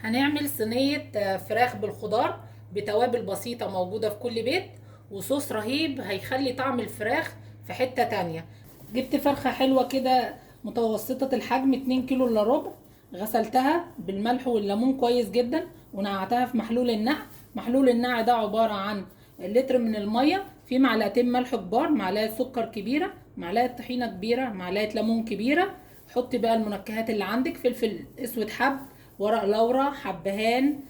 هنعمل صينية فراخ بالخضار بتوابل بسيطة موجودة في كل بيت، وصوص رهيب هيخلي طعم الفراخ في حتة تانية. جبت فرخة حلوة كده متوسطة الحجم 2 كيلو الا ربع. غسلتها بالملح والليمون كويس جدا ونقعتها في محلول النقع. محلول النقع ده عبارة عن لتر من المية، فيه معلقتين ملح كبار، معلقة سكر كبيرة، معلقة طحينة كبيرة، معلقة ليمون كبيرة. حطي بقى المنكهات اللي عندك: فلفل اسود حب، ورق لورا، حبهان،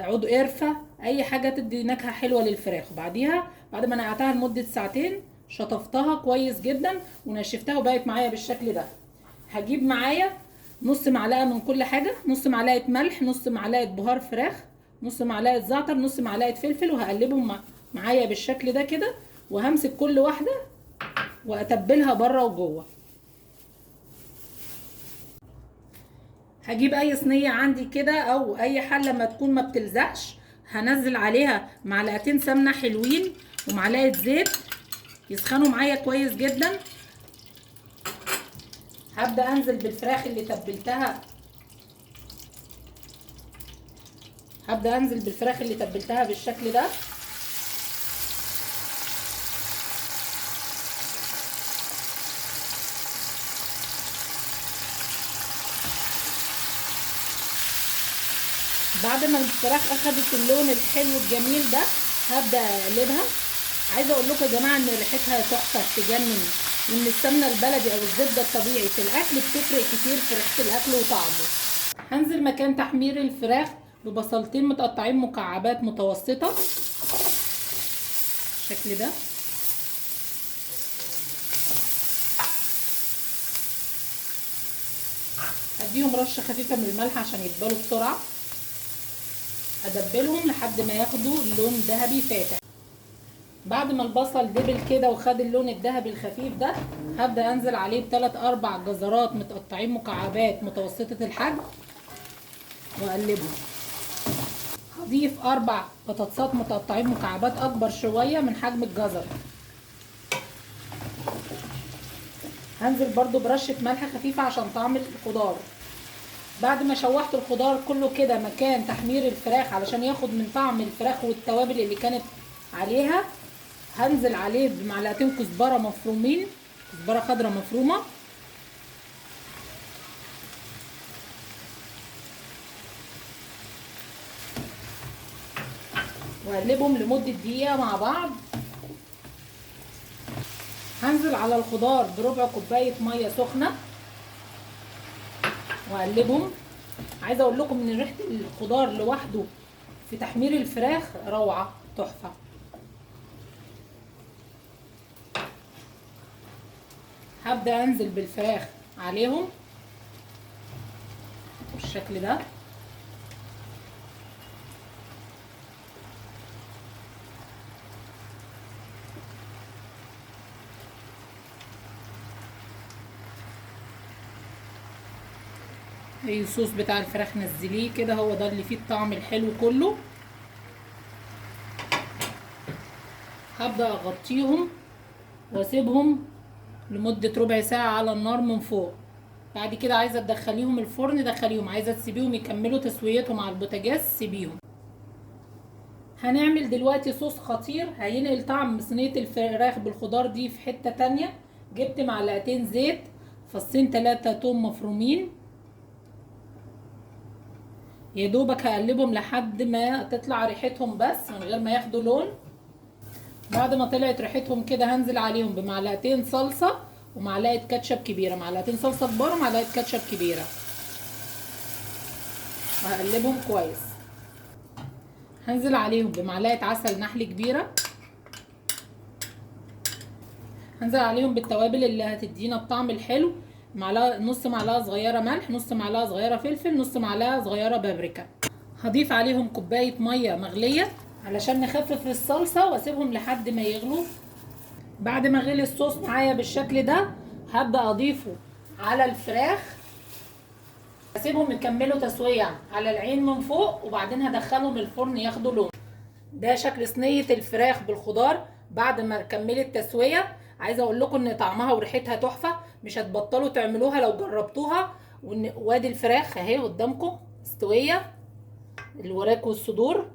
عود قرفة، اي حاجة تدي نكهة حلوة للفراخ. وبعديها بعد ما نقعتها لمدة ساعتين شطفتها كويس جدا ونشفتها وبقت معايا بالشكل ده. هجيب معايا نص معلقة من كل حاجة: نص معلقة ملح، نص معلقة بهار فراخ، نص معلقة زعتر، نص معلقة فلفل، وهقلبهم معايا بالشكل ده كده. وهمسك كل واحدة واتبلها بره وجوه. هجيب اي صينيه عندي كده او اي حله ما تكون ما بتلزقش، هنزل عليها معلقتين سمنه حلوين ومعلقه زيت يسخنوا معايا كويس جدا. هبدا انزل بالفراخ اللي تبلتها بالشكل ده. بعد ما الفراخ اخدت اللون الحلو الجميل ده هبدا اقلبها. عايزه اقول لكم يا جماعه ان ريحتها تحفه تجنن، وان السمنه البلدي او الزبده الطبيعي في الاكل بتفرق كتير في ريحه الاكل وطعمه. هنزل مكان تحمير الفراخ ببصلتين متقطعين مكعبات متوسطه بالشكل ده. هديهم رشه خفيفه من الملح عشان يتبلوا بسرعه. ادبلهم لحد ما ياخدوا لون ذهبي فاتح. بعد ما البصل دبل كده وخد اللون الذهبي الخفيف ده هبدا انزل عليه بثلاث اربع جزرات متقطعين مكعبات متوسطه الحجم واقلبهم. هضيف 4 بطاطسات متقطعين مكعبات اكبر شويه من حجم الجزر. هنزل برضو برشه ملح خفيفه عشان طعم الخضار. بعد ما شوحت الخضار كله كده مكان تحمير الفراخ علشان ياخد من طعم الفراخ والتوابل اللي كانت عليها، هنزل عليه بمعلقتين كزبره مفرومين، كزبره خضراء مفرومه. واقلبهم لمده دقيقه مع بعض. هنزل على الخضار بربع كوبايه ميه سخنه واقلبهم. عايزه اقول لكم ان ريحه الخضار لوحده في تحمير الفراخ روعه تحفه. هبدا انزل بالفراخ عليهم بالشكل ده. اي الصوص بتاع الفراخ نزليه كده، هو ده اللي فيه الطعم الحلو كله. هبدا اغطيهم واسيبهم لمده ربع ساعه على النار من فوق. بعد كده عايزه تدخليهم الفرن دخليهم، عايزه تسيبيهم يكملوا تسويتهم على البوتاجاز سيبيهم. هنعمل دلوقتي صوص خطير هينقل طعم صينيه الفراخ بالخضار دي في حته تانية. جبت معلقتين زيت، فصين 3 توم مفرومين، يا دوبك هقلبهم لحد ما تطلع ريحتهم بس من غير ما ياخدوا لون. بعد ما طلعت ريحتهم كده هنزل عليهم بمعلقتين صلصه ومعلقه كاتشب كبيره، معلقتين صلصه كبار ومعلقه كاتشب كبيره، وهقلبهم كويس. هنزل عليهم بمعلقه عسل نحل كبيره. هنزل عليهم بالتوابل اللي هتدينا الطعم الحلو: معلقه، نص معلقه صغيره ملح، نص معلقه صغيره فلفل، نص معلقه صغيره بابريكا. هضيف عليهم كوبايه ميه مغليه علشان نخفف الصلصه واسيبهم لحد ما يغلوا. بعد ما غلي الصوص معايا بالشكل ده هبدا اضيفه على الفراخ، اسيبهم يكملوا تسويه على العين من فوق وبعدين هدخلهم الفرن ياخدوا لون. ده شكل صينيه الفراخ بالخضار بعد ما كملت تسويه. عايزه اقول لكم ان طعمها وريحتها تحفه، مش هتبطلوا تعملوها لو جربتوها. وادي الفراخ اهي قدامكم مستويه، الوراك والصدور.